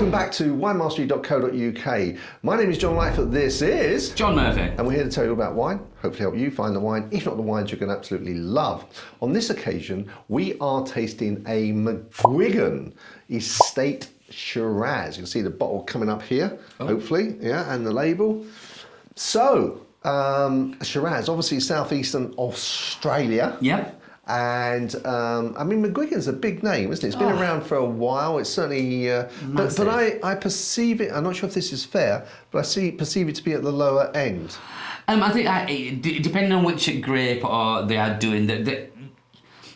Welcome back to winemastery.co.uk. My name is John Lightfoot. This is John Murphy. And we're here to tell you about wine, hopefully help you find the wine, if not the wines you're going to absolutely love. On this occasion, we are tasting a McGuigan Estate Shiraz. You can see the bottle coming up here, hopefully, yeah, and the label. So, Shiraz, obviously southeastern Australia. Yep. And I mean, McGuigan's a big name, isn't it? It's been around for a while. It's certainly, but I perceive it. I'm not sure if this is fair, but I perceive it to be at the lower end. I think depending on which grape or they are doing,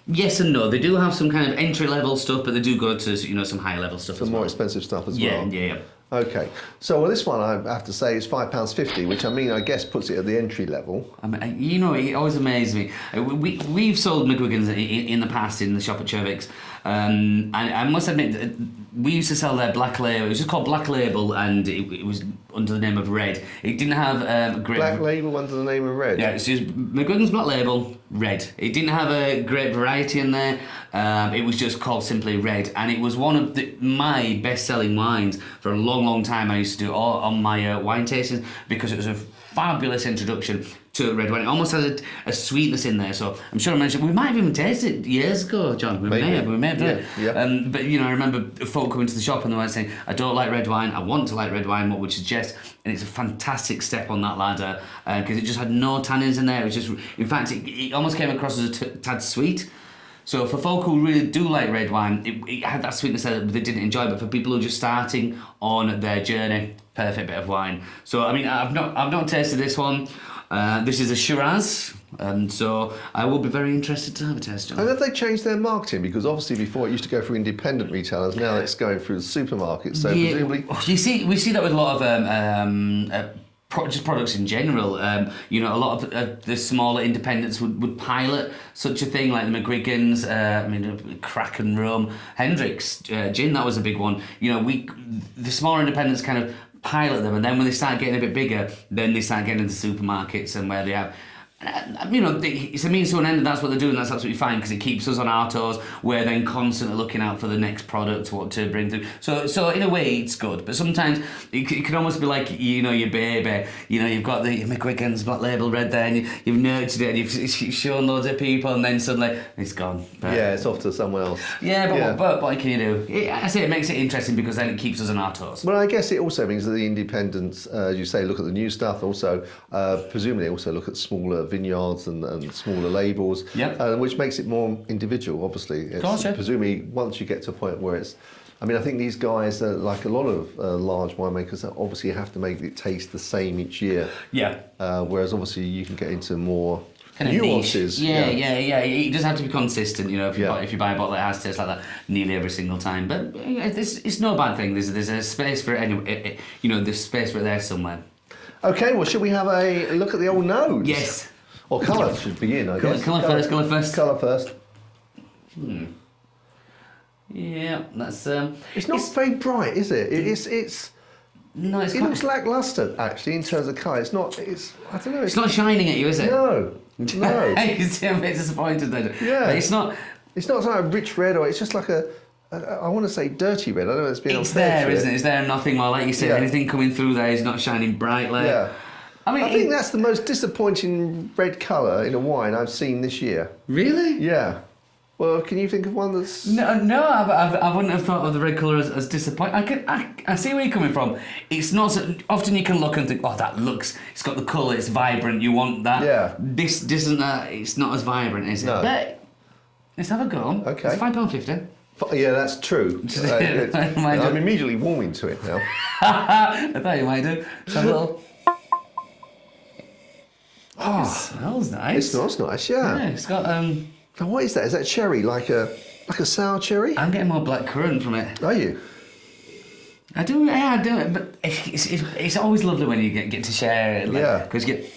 yes and no. They do have some kind of entry level stuff, but they do go to some high level stuff. Some more expensive stuff as well. Yeah. Okay, so this one I have to say is £5.50, which I guess puts it at the entry level. It always amazes me. We've sold McGuigan's in the past in the shop at Chervick's, and I must admit we used to sell their black label. It was just called Black Label, and it was under the name of Red. It didn't have grape. Black Label under the name of Red. Yeah, it's just McGuigan's Black Label Red. It didn't have a grape variety in there. It was just called simply Red, and it was one of my best-selling wines for a long time. I used to do it all on my wine tastings because it was a fabulous introduction to red wine. It almost had a sweetness in there, so I'm sure I mentioned we might have even tasted it years ago, John. We may have done it. Yeah. But I remember folk coming to the shop and they were saying, "I don't like red wine. I want to like red wine. What would you suggest?" And it's a fantastic step on that ladder because it just had no tannins in there. It was just, in fact, it almost came across as a tad sweet. So for folk who really do like red wine, it had that sweetness there that they didn't enjoy. But for people who are just starting on their journey, perfect bit of wine. So I mean, I've not tasted this one. This is a Shiraz, and so I will be very interested to have a taste, John. And have they changed their marketing? Because obviously before it used to go through independent retailers, now it's going through the supermarkets. So presumably, we see that with a lot of just products in general. A lot of the smaller independents would pilot such a thing, like the McGuigan's, Kraken rum, Hendrick's gin. That was a big one. The smaller independents kind of pilot them, and then when they start getting a bit bigger, then they start getting into supermarkets and where they have. It's a means to an end, and that's what they're doing. That's absolutely fine because it keeps us on our toes. We're then constantly looking out for the next product, what to bring through. So in a way, it's good. But sometimes it can almost be like your baby. You've got the McGuigan's Black Label Red there, and you've nurtured it, and you've shown loads of people, and then suddenly it's gone. But, it's off to someone else. But what can you do? I say it makes it interesting because then it keeps us on our toes. Well, I guess it also means that the independents, as you say, look at the new stuff. Also, presumably, also look at smaller vineyards and smaller labels, which makes it more individual, obviously. Presumably, once you get to a point where it's... I think these guys, like a lot of large winemakers, obviously have to make it taste the same each year. Yeah. Whereas, obviously, you can get into more kind of nuances. Yeah. It doesn't have to be consistent, if you buy a bottle that has taste like that nearly every single time. But it's no bad thing. There's a space for it anyway. There's space for it there somewhere. Okay, well, should we have a look at the old nose? Yes. Or colour should be in, I guess. Colour first. Colour first. Yeah, that's... it's not very bright, is it? It's no, it looks lacklustre, actually, in terms of colour. I don't know. It's not shining at you, is it? No. I'm a bit disappointed then. Yeah. But it's not... It's not like a rich red, or it's just like I want to say dirty red. I don't know if it's being unfair. It's there, isn't it? It's there, nothing more. Like you said, anything coming through there is not shining brightly. Yeah. I think that's the most disappointing red colour in a wine I've seen this year. Really? Yeah. Well, can you think of one that's... No, I wouldn't have thought of the red colour as disappointing. I see where you're coming from. It's not... So, often you can look and think, it's got the colour, it's vibrant, you want that. Yeah. This isn't that, it's not as vibrant, is it? No. But let's have a go. Okay. It's £5.50. Yeah, that's true. I'm immediately warming to it now. I thought you might do. Just have a little... It smells nice. It smells nice, yeah. Yeah, it's got... Now, what is that? Is that cherry? Like a sour cherry? I'm getting more blackcurrant from it. Are you? I do. But it's always lovely when you get to share it. Because you get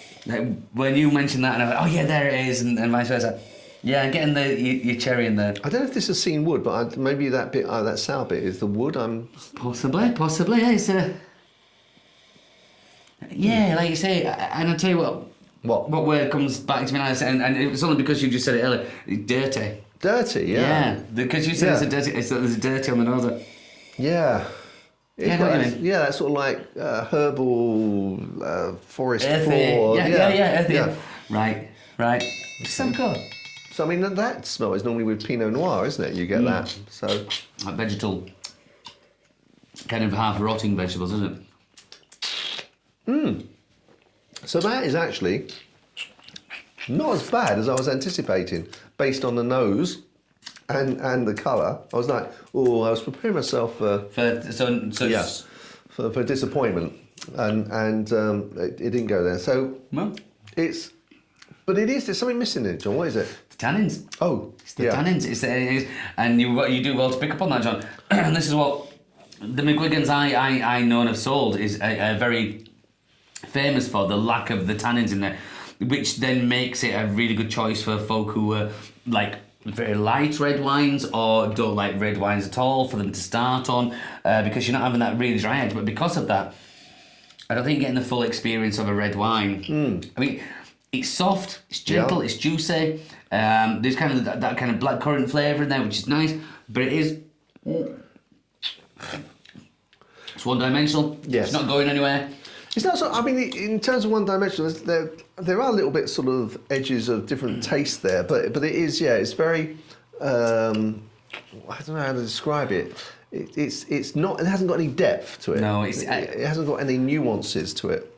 when you mention that, and I'm like, there it is, and vice versa. Yeah, I'm getting your cherry in there. I don't know if this is seen wood, but maybe that bit, that sour bit, is the wood. Possibly. Yeah, it's a. Yeah, like you say, and I'll tell you what. What word comes back to me now? And it's only because you just said it earlier. Dirty. Dirty, yeah. Yeah, because you said there's a dirty on the nose. Yeah. That sort of like herbal forest earthy. floor. Earthy. Yeah. Right. So good. So I mean that smell is normally with Pinot Noir, isn't it? You get that. So like vegetal, kind of half rotting vegetables, isn't it? So that is actually not as bad as I was anticipating, based on the nose and the colour. I was like, I was preparing myself for disappointment, and it didn't go there. So there's something missing in it, John. What is it? The tannins. Oh, it's the tannins. And you do well to pick up on that, John. This is what the McGuigans I know and have sold is a very famous for, the lack of the tannins in there, which then makes it a really good choice for folk who like very light red wines or don't like red wines at all, for them to start on, because you're not having that really dry edge. But because of that, I don't think you're getting the full experience of a red wine. I mean, it's soft, it's gentle, it's juicy. There's kind of that kind of blackcurrant flavour in there, which is nice, but it is... It's one-dimensional. Yes. It's not going anywhere. It's not so. I mean, in terms of one-dimensional, there are little bit sort of edges of different taste there, but it is it's very. I don't know how to describe it. It's not. It hasn't got any depth to it. No, it hasn't got any nuances to it.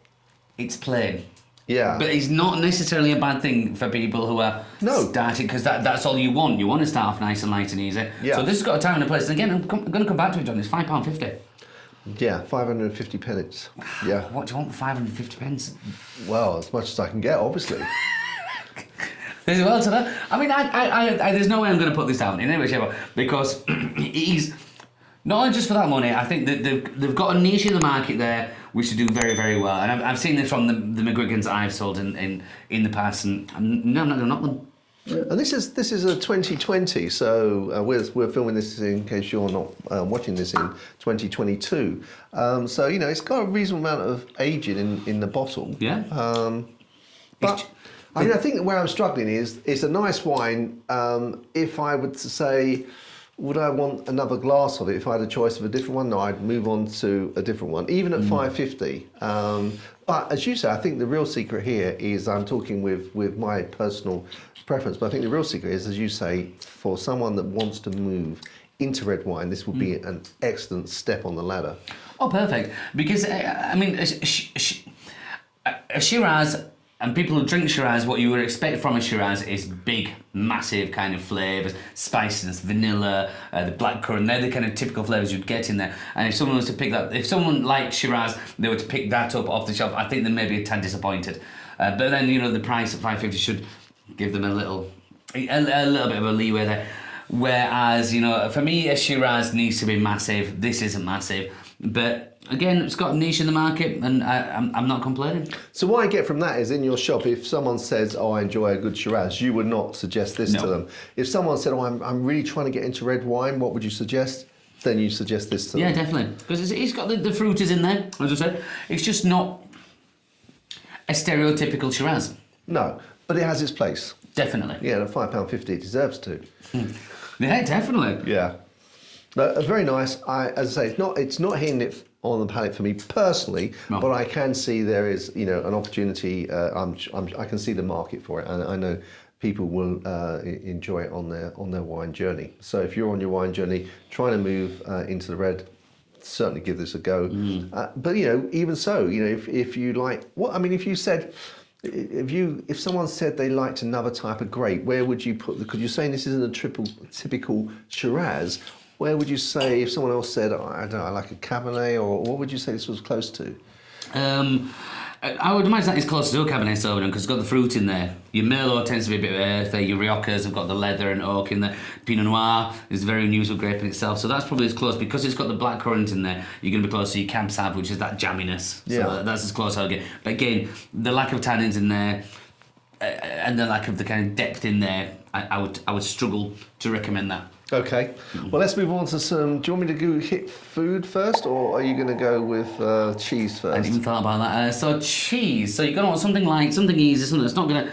It's plain. Yeah. But it's not necessarily a bad thing for people who are starting, because that's all you want. You want to start off nice and light and easy. Yeah. So this has got a time and a place. And again, I'm going to come back to it, John. It's £5.50. Yeah, 550 pence. Yeah. What do you want for 550 pence? Well, as much as I can get, obviously. Well, to that. I mean, I there's no way I'm going to put this down in any way, shape, or because he's not only just for that money. I think that they've got a niche in the market there which they do very, very well. And I've seen this from the McGuigans I've sold in the past, and I'm not going to knock them. And this is a 2020, so we're filming this in case you're not watching this in 2022. So it's got a reasonable amount of aging in the bottle. Yeah. But I mean, I think where I'm struggling is it's a nice wine. If I were to say, would I want another glass of it? If I had a choice of a different one, no, I'd move on to a different one, even at 550. But as you say, I think the real secret here is, I'm talking with my personal preference, but I think the real secret is, as you say, for someone that wants to move into red wine, this would be an excellent step on the ladder. Oh, perfect. Because, I mean, a Shiraz, and people who drink Shiraz, what you would expect from a Shiraz is big, massive kind of flavours, spiciness, vanilla, the blackcurrant. They're the kind of typical flavours you'd get in there. And if someone was to pick that, if someone liked Shiraz, they were to pick that up off the shelf, I think they may be a tad disappointed. But then, the price at $5.50 should give them a little bit of a leeway there. Whereas, for me, a Shiraz needs to be massive. This isn't massive. But again, it's got a niche in the market, and I'm not complaining. So what I get from that is, in your shop, if someone says, I enjoy a good Shiraz, you would not suggest this to them. If someone said, I'm really trying to get into red wine, what would you suggest? Then you suggest this to them. Yeah, definitely. Because it's got the fruit is in there, as I said. It's just not a stereotypical Shiraz. No, but it has its place. Definitely. Yeah, at £5.50 it deserves to. Yeah, definitely. Yeah. But very nice. As I say, it's not hitting it on the palate for me personally, but I can see there is, an opportunity. I can see the market for it, and I know people will enjoy it on their wine journey. So if you're on your wine journey, trying to move into the red, certainly give this a go. But even so, if you like, if you said, if someone said they liked another type of grape, where would you put? Because you're saying this isn't a typical Shiraz. Where would you say, if someone else said, I don't know, I like a Cabernet, or what would you say this was close to? I would imagine that is close to a Cabernet Sauvignon, because it's got the fruit in there. Your Merlot tends to be a bit earthy. Your Riocas have got the leather and oak in there. Pinot Noir is a very unusual grape in itself, so that's probably as close. Because it's got the blackcurrant in there, you're going to be close to your Cab Sauv, which is that jamminess. So that's as close as I'll get. But again, the lack of tannins in there, and the lack of the kind of depth in there, I would struggle to recommend that. Okay, well, let's move on to some. Do you want me to go hit food first, or are you going to go with cheese first? I didn't even thought about that. So cheese. So you're going to want something light, something easy, something that's not going to.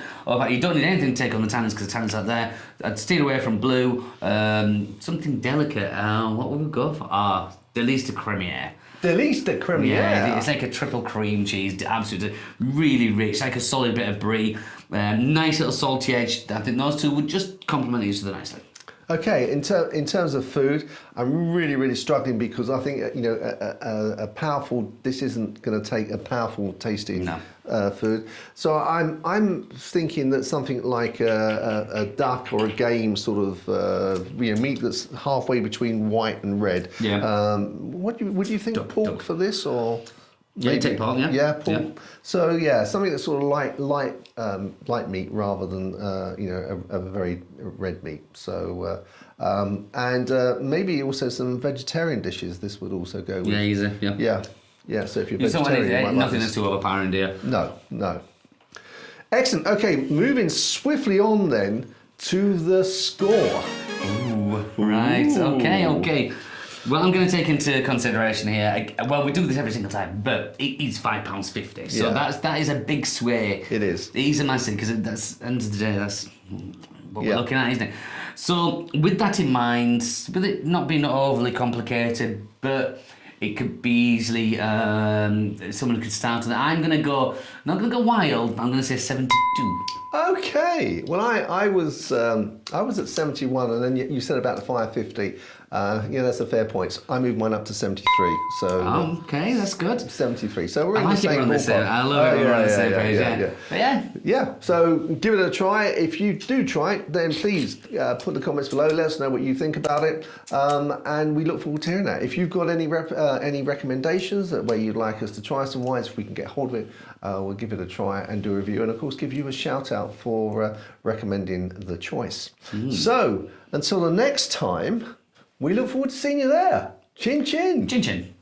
You don't need anything to take on the tannins, because the tannins are there. I'd steer away from blue. Something delicate. What would we go for? Delice de Crémière. Delice de creme. Yeah, it's like a triple cream cheese, absolutely really rich, like a solid bit of brie, nice little salty edge. I think those two would just complement each other nicely. Okay, in terms of food, I'm really struggling because I think a powerful. This isn't going to take a powerful tasting food. So I'm thinking that something like a duck or a game sort of meat that's halfway between white and red. Yeah. Would you think pork for this or? Yeah, you take pork, yeah. Yeah, pork. Yeah. So something that's sort of light meat rather than a very red meat. So and maybe also some vegetarian dishes. This would also go with. Yeah, easy. Yeah. So if you're vegetarian, nothing that's too overpowering, dear. No. Excellent. Okay, moving swiftly on then to the score. Ooh, right. Ooh. Okay. Well, I'm going to take into consideration here. Well, we do this every single time, but it is £5.50. So that is a big sway. It is. It is a massive because that's end of the day. That's what we're looking at, isn't it? So with that in mind, with it not being overly complicated, but it could be easily someone could start on that. I'm going to go. Not going to go wild. I'm going to say 72. Okay. Well, I was at 71, and then you said about the 550. That's a fair point. I moved mine up to 73. So okay, that's good. 73. So we're in the same ballpark. I love it. We're on the same page. Yeah. So give it a try. If you do try it, then please put the comments below. Let us know what you think about it, and we look forward to hearing that. If you've got any recommendations where you'd like us to try some wines, if we can get hold of it, we'll give it a try and do a review, and of course give you a shout out for recommending the choice. So until the next time. We look forward to seeing you there. Chin chin. Chin chin.